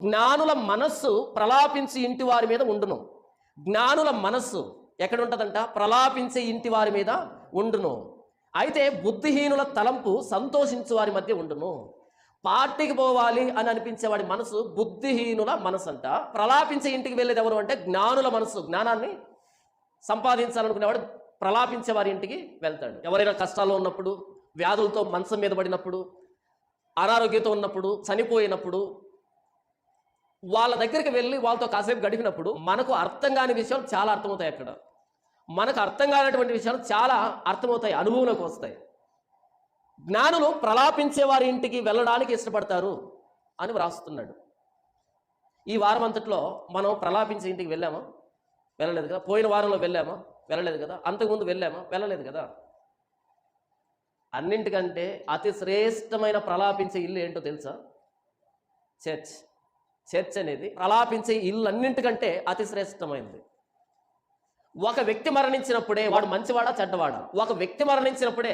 జ్ఞానుల మనస్సు ప్రలాపించి ఇంటి వారి మీద ఉండును. జ్ఞానుల మనస్సు ఎక్కడ ఉంటుందంట? ప్రలాపించే ఇంటి వారి మీద ఉండును. అయితే బుద్ధిహీనుల తలంపు సంతోషించు వారి మధ్య ఉండును. పార్టీకి పోవాలి అని అనిపించేవాడి మనసు బుద్ధిహీనుల మనసు అంట. ప్రలాపించే ఇంటికి వెళ్ళేది ఎవరు అంటే జ్ఞానుల మనసు. జ్ఞానాన్ని సంపాదించాలనుకునేవాడు ప్రలాపించే వారి ఇంటికి వెళ్తాడు. ఎవరైనా కష్టాల్లో ఉన్నప్పుడు, వ్యాధులతో మంచం మీద పడినప్పుడు, అనారోగ్యంతో ఉన్నప్పుడు, చనిపోయినప్పుడు వాళ్ళ దగ్గరికి వెళ్ళి వాళ్ళతో కాసేపు గడిపినప్పుడు మనకు అర్థం కాని విషయాలు చాలా అర్థమవుతాయి. అక్కడ మనకు అర్థం కానటువంటి విషయాలు చాలా అర్థమవుతాయి, అనుభవంలోకి వస్తాయి. జ్ఞానులు ప్రలాపించే వారి ఇంటికి వెళ్ళడానికి ఇష్టపడతారు అని వ్రాస్తున్నాడు. ఈ వారం అంతట్లో మనం ప్రలాపించే ఇంటికి వెళ్ళామా? వెళ్ళలేదు కదా. పోయిన వారంలో వెళ్ళామా? వెళ్ళలేదు కదా. అంతకుముందు వెళ్ళామా? వెళ్ళలేదు కదా. అన్నింటికంటే అతి శ్రేష్టమైన ప్రలాపించే ఇల్లు ఏంటో తెలుసా? చర్చ్. చర్చ్ అనేది ప్రలాపించే ఇల్లు అన్నింటికంటే అతి శ్రేష్టమైనది. ఒక వ్యక్తి మరణించినప్పుడే వాడు మంచివాడా చెడ్డవాడా? ఒక వ్యక్తి మరణించినప్పుడే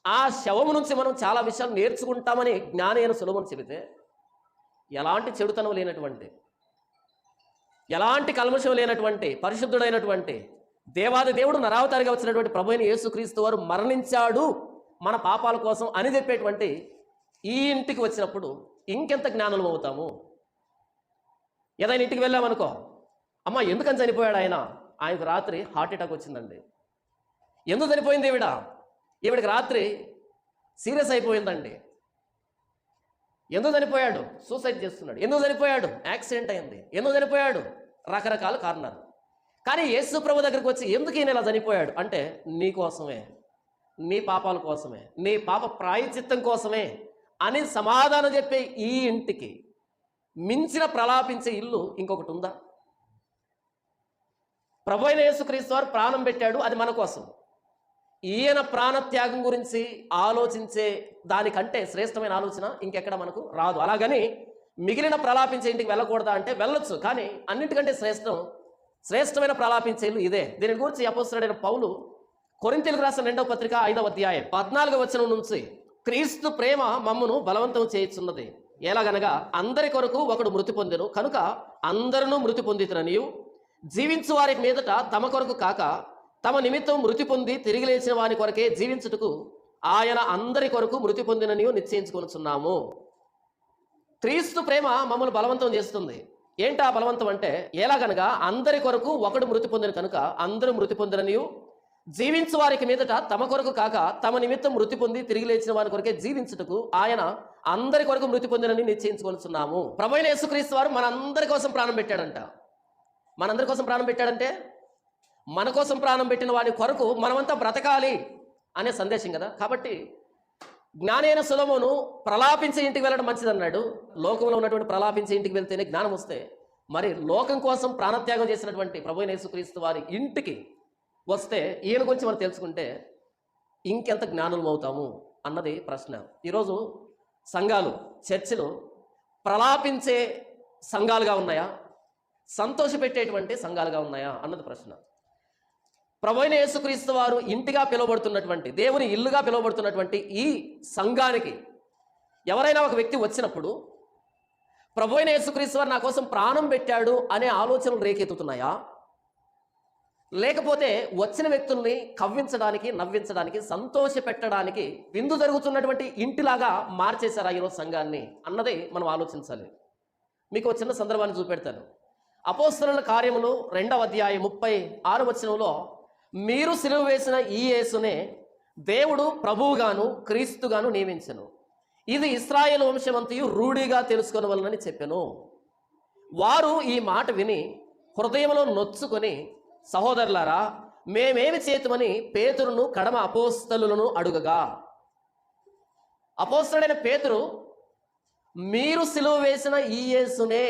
ఆ శవము నుంచి మనం చాలా విషయాలు నేర్చుకుంటామని జ్ఞాని అయిన సొలొమోను చెబితే, ఎలాంటి చెడుతనం లేనటువంటి, ఎలాంటి కల్మషం లేనటువంటి, పరిశుద్ధుడైనటువంటి దేవాది దేవుడు నరావతారిగా వచ్చినటువంటి ప్రభువైన యేసుక్రీస్తు వారు మరణించాడు మన పాపాల కోసం అని చెప్పేటువంటి ఈ ఇంటికి వచ్చినప్పుడు ఇంకెంత జ్ఞానులం అవుతాము. ఏదైనా ఇంటికి వెళ్ళామనుకో, అమ్మ ఎందుకని చనిపోయాడు ఆయన? ఆయనకు రాత్రి హార్ట్ అటాక్ వచ్చిందండి. ఎందుకు చనిపోయింది ఈవిడికి రాత్రి సీరియస్ అయిపోయిందండి. ఎందుకు చనిపోయాడు? సూసైడ్ చేస్తున్నాడు. ఎందుకు చనిపోయాడు? యాక్సిడెంట్ అయింది. ఎందుకు చనిపోయాడు? రకరకాల కారణాలు. కానీ యేసు ప్రభు దగ్గరికి వచ్చి ఎందుకు ఈయన ఇలా చనిపోయాడు అంటే, నీ కోసమే, నీ పాపాల కోసమే, నీ పాప ప్రాయశ్చిత్తం కోసమే అని సమాధానం చెప్పే ఈ ఇంటికి మించిన ప్రలాపించే ఇల్లు ఇంకొకటి ఉందా? ప్రభు అయిన యేసుక్రీస్తు వారు ప్రాణం పెట్టాడు, అది మన కోసం. ఈయన ప్రాణత్యాగం గురించి ఆలోచించే దానికంటే శ్రేష్టమైన ఆలోచన ఇంకెక్కడ మనకు రాదు. అలాగని మిగిలిన ప్రలాపించే ఇంటికి వెళ్ళకూడదా అంటే వెళ్ళొచ్చు, కానీ అన్నింటికంటే శ్రేష్టమైన ప్రలాపించే ఇల్లు ఇదే. దీని గురించి అపోస్తలుడైన పౌలు కొరింథీయులకు రాసిన 2వ పత్రిక 5వ అధ్యాయం 14వ వచనం నుంచి, క్రీస్తు ప్రేమ మమ్మును బలవంతం చేయుచున్నది. ఎలాగనగా అందరి కొరకు ఒకడు మృతి పొందెను, కనుక అందరూ మృతి పొందితురనియు, జీవించు వారి మీదట తమ కొరకు కాక తమ నిమిత్తం మృతి పొంది తిరిగి లేచిన వారి కొరకే జీవించుటకు ఆయన అందరి కొరకు మృతి పొందిననియు నిశ్చయించుకొనుచున్నాము. క్రీస్తు ప్రేమ మమ్మల్ని బలవంతం చేస్తుంది. ఏంటా బలవంతం అంటే, ఎలాగనగా అందరి కొరకు ఒకడు మృతి పొందిన కనుక అందరూ మృతి పొందిననియు, జీవించు వారికి మీదట తమ కొరకు కాక తమ నిమిత్తం మృతి పొంది తిరిగి లేచిన వారి కొరకే జీవించుటకు ఆయన అందరి కొరకు మృతి పొందినని నిశ్చయించుకొనుచున్నాము. ప్రభువైన యేసుక్రీస్తు వారు మనందరి కోసం ప్రాణం పెట్టాడంట. మనందరి కోసం ప్రాణం పెట్టాడంటే మన కోసం ప్రాణం పెట్టిన వాడి కొరకు మనమంతా బ్రతకాలి అనే సందేశం కదా. కాబట్టి జ్ఞాని అయిన సొలొమోను ప్రలాపించే ఇంటికి వెళ్ళడం మంచిదన్నాడు. లోకంలో ఉన్నటువంటి ప్రలాపించే ఇంటికి వెళ్తేనే జ్ఞానం వస్తే, మరి లోకం కోసం ప్రాణత్యాగం చేసినటువంటి ప్రభువైన యేసుక్రీస్తు వారి ఇంటికి వస్తే ఈయన గురించి మనం తెలుసుకుంటే ఇంకెంత జ్ఞానులం అవుతాము అన్నది ప్రశ్న. ఈరోజు సంఘాలు, చర్చిలు ప్రలాపించే సంఘాలుగా ఉన్నాయా, సంతోషపెట్టేటువంటి సంఘాలుగా ఉన్నాయా అన్నది ప్రశ్న. ప్రభువైన యేసుక్రీస్తు వారు ఇంటిగా పిలువబడుతున్నటువంటి, దేవుని ఇల్లుగా పిలువబడుతున్నటువంటి ఈ సంఘానికి ఎవరైనా ఒక వ్యక్తి వచ్చినప్పుడు ప్రభువైన యేసుక్రీస్తు వారు నా కోసం ప్రాణం పెట్టాడు అనే ఆలోచనలు రేకెత్తుతున్నాయా, లేకపోతే వచ్చిన వ్యక్తుల్ని కవ్వించడానికి, నవ్వించడానికి, సంతోష పెట్టడానికి విందు జరుగుతున్నటువంటి ఇంటిలాగా మార్చేశారా ఈరోజు సంఘాన్ని అన్నది మనం ఆలోచించాలి. మీకు ఒక చిన్న సందర్భాన్ని చూపెడతాను. అపోస్తలుల కార్యములు 2వ అధ్యాయం 36వ వచనంలో, మీరు సిలువ వేసిన ఈ యేసునే దేవుడు ప్రభువుగాను క్రీస్తుగాను నియమించెను, ఇది ఇశ్రాయేలు వంశమంతయు రూఢిగా తెలుసుకొనవలనని చెప్పెను. వారు ఈ మాట విని హృదయంలో నొచ్చుకొని, సహోదరులారా మేమేమి చేతుమని పేతురును కడమ అపోస్తలులను అడుగగా, అపోస్తలుడైన పేతురు మీరు సిలువ వేసిన ఈ యేసునే,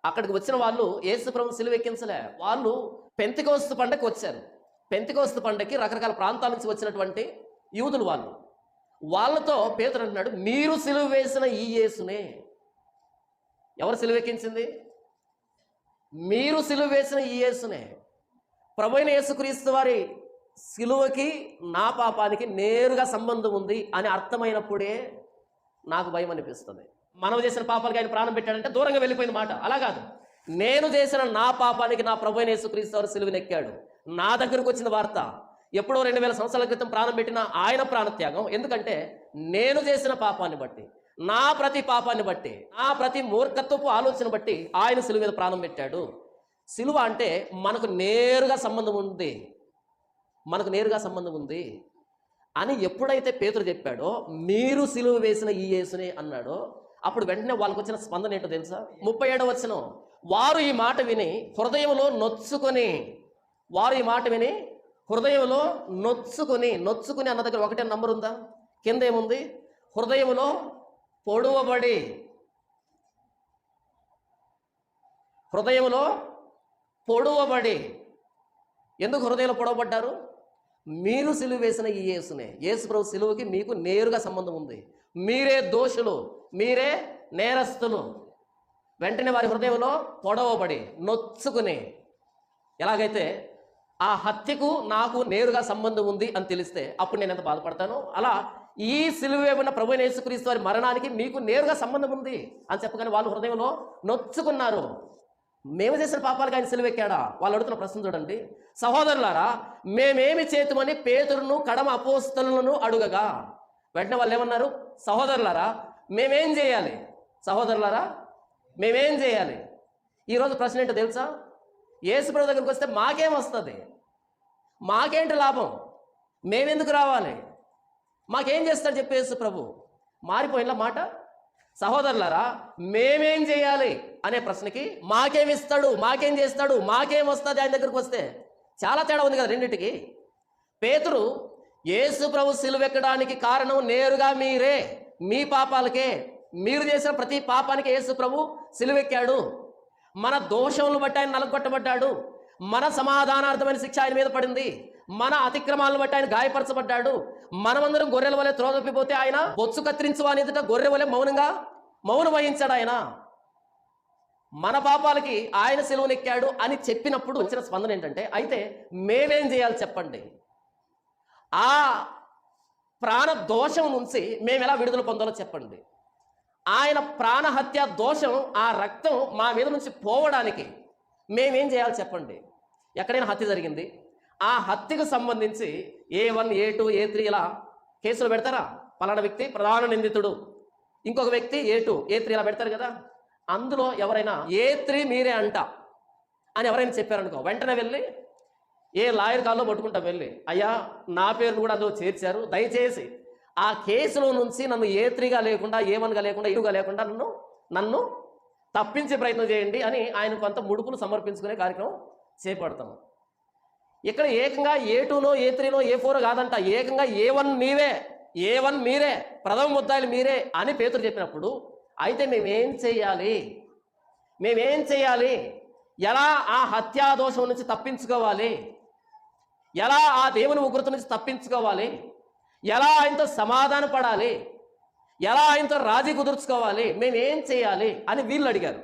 అక్కడికి వచ్చిన వాళ్ళు యేసు ప్రభు సిలువ ఎక్కించలే, వాళ్ళు పెంతెకోస్తు పండగకి వచ్చారు. పెంతెకోస్తు పండగకి రకరకాల ప్రాంతాల నుంచి వచ్చినటువంటి యూదులు వాళ్ళతో పేతురు అంటున్నాడు, మీరు సిలువ వేసిన ఈ యేసునే. ఎవరు సిలువ ఎక్కించింది? మీరు సిలువ వేసిన ఈ యేసునే. ప్రభువైన యేసుక్రీస్తు వారి సిలువకి నా పాపానికి నేరుగా సంబంధం ఉంది అని అర్థమైనప్పుడే నాకు భయం అనిపిస్తుంది. మనం చేసిన పాపాలకి ఆయన ప్రాణం పెట్టాడంటే దూరంగా వెళ్ళిపోయింది మాట. అలా కాదు, నేను చేసిన నా పాపానికి నా ప్రభు అయిన యేసుక్రీస్తు వారు సిలువనెక్కాడు. నా దగ్గరకు వచ్చిన వార్త ఎప్పుడో 2000 సంవత్సరాల క్రితం ప్రాణం పెట్టిన ఆయన ప్రాణత్యాగం. ఎందుకంటే నేను చేసిన పాపాన్ని బట్టి, నా ప్రతి పాపాన్ని బట్టి, నా ప్రతి మూర్ఖత్వపు ఆలోచన బట్టి ఆయన సిలువ మీద ప్రాణం పెట్టాడు. సిలువ అంటే మనకు నేరుగా సంబంధం ఉంది, మనకు నేరుగా సంబంధం ఉంది అని ఎప్పుడైతే పేతురు చెప్పాడో, మీరు సిలువ వేసిన ఈ యేసునే అన్నాడో, అప్పుడు వెంటనే వాళ్ళకు వచ్చిన స్పందన ఏంటో తెలుసా? 37వ వచనం, వారు ఈ మాట విని హృదయంలో నొచ్చుకొని, వారు ఈ మాట విని హృదయంలో నొచ్చుకొని అన్న దగ్గర ఒకటే నంబర్ ఉందా? కింద ఏముంది? హృదయంలో పొడవబడి. హృదయంలో పొడవబడి. ఎందుకు హృదయంలో పొడవబడ్డారు? మీరు సిలువ వేసిన ఈ యేసునే, యేసు ప్రభు సిలువకి మీకు నేరుగా సంబంధం ఉంది. మీరే దోషులు, మీరే నేరస్తులు. వెంటనే వారి హృదయంలో పొడవబడి నొచ్చుకుని. ఎలాగైతే ఆ హత్యకు నాకు నేరుగా సంబంధం ఉంది అని తెలిస్తే అప్పుడు నేను ఎంత బాధపడతాను, అలా ఈ సిలువ వేయబడిన ప్రభువైన యేసుక్రీస్తు వారి మరణానికి మీకు నేరుగా సంబంధం ఉంది అని చెప్పగానే వాళ్ళు హృదయంలో నొచ్చుకున్నారు. మేము చేసిన పాపాలకు ఆయన సిలువెక్కాడా? వాళ్ళు అడుగుతున్న ప్రశ్న చూడండి. సహోదరులారా, మేమేమి చేతుమని పేతురును కడమ అపోస్తలులను అడుగగా, వెంటనే వాళ్ళు ఏమన్నారు? సహోదరులారా మేమేం చేయాలి? సహోదరులారా మేమేం చేయాలి? ఈరోజు ప్రశ్న ఏంటో తెలుసా? యేసు ప్రభు దగ్గరికి వస్తే మాకేం వస్తుంది? మాకేంటి లాభం? మేమెందుకు రావాలి? మాకేం చేస్తాడు చెప్పి యేసు ప్రభు. మారిపోయిన మాట. సహోదరులారా మేమేం చేయాలి అనే ప్రశ్నకి మాకేమిస్తాడు, మాకేం చేస్తాడు, మాకేం వస్తుంది ఆయన దగ్గరికి వస్తే చాలా తేడా ఉంది కదా రెండింటికి. పేతురు యేసు ప్రభు సిలువెక్కడానికి కారణం నేరుగా మీరే, మీ పాపాలకే. మీరు చేసిన ప్రతి పాపానికి యేసు ప్రభు సిలువెక్కాడు. మన దోషములను బట్టి ఆయన నలగొట్టబడ్డాడు. మన సమాధానార్థమైన శిక్ష ఆయన మీద పడింది. మన అతిక్రమాలను బట్టి ఆయన గాయపరచబడ్డాడు. మనమందరం గొర్రెల వలె త్రోదపిపోతే ఆయన బొత్సు కత్తిరించువాని ఎదుట గొర్రె వలె మౌనం వహించాడు. ఆయన మన పాపాలకి ఆయన సిలువనెక్కాడు అని చెప్పినప్పుడు వచ్చిన స్పందన ఏంటంటే, అయితే మేమేం చేయాలి చెప్పండి? ఆ ప్రాణ దోషం నుంచి మేము ఎలా విడుదల పొందాలో చెప్పండి. ఆయన ప్రాణహత్య దోషం, ఆ రక్తం మా మీద నుంచి పోవడానికి మేమేం చేయాలి చెప్పండి? ఎక్కడైనా హత్య జరిగింది, ఆ హత్యకు సంబంధించి A1, A2, A3 ఇలా కేసులు పెడతారా? పలానా వ్యక్తి ప్రధాన నిందితుడు, ఇంకొక వ్యక్తి A2, A3 ఇలా పెడతారు కదా. అందులో ఎవరైనా A3 మీరే అంట అని ఎవరైనా చెప్పారనుకో, వెంటనే వెళ్ళి ఏ లాయర్ కాల్లో పట్టుకుంటా వెళ్ళి, అయ్యా నా పేరును కూడా అందులో చేర్చారు, దయచేసి ఆ కేసులో నుంచి నన్ను A3గా లేకుండా, A1గా లేకుండా, A2గా లేకుండా నన్ను తప్పించే ప్రయత్నం చేయండి అని ఆయన కొంత ముడుపులు సమర్పించుకునే కార్యక్రమం చేపడతాము. ఇక్కడ ఏకంగా A2నో, A3నో, A4 కాదంట, ఏకంగా A1 మీరే, ప్రథమ ముద్దాయిలు మీరే అని పేతురు చెప్పినప్పుడు, అయితే మేమేం చేయాలి? ఎలా ఆ హత్యాదోషం నుంచి తప్పించుకోవాలి? ఎలా ఆ దేవుని ఉగ్రత నుంచి తప్పించుకోవాలి? ఎలా ఆయనతో సమాధాన పడాలి? ఎలా ఆయనతో రాజీ కుదుర్చుకోవాలి? మేమేం చేయాలి అని వీళ్ళు అడిగారు.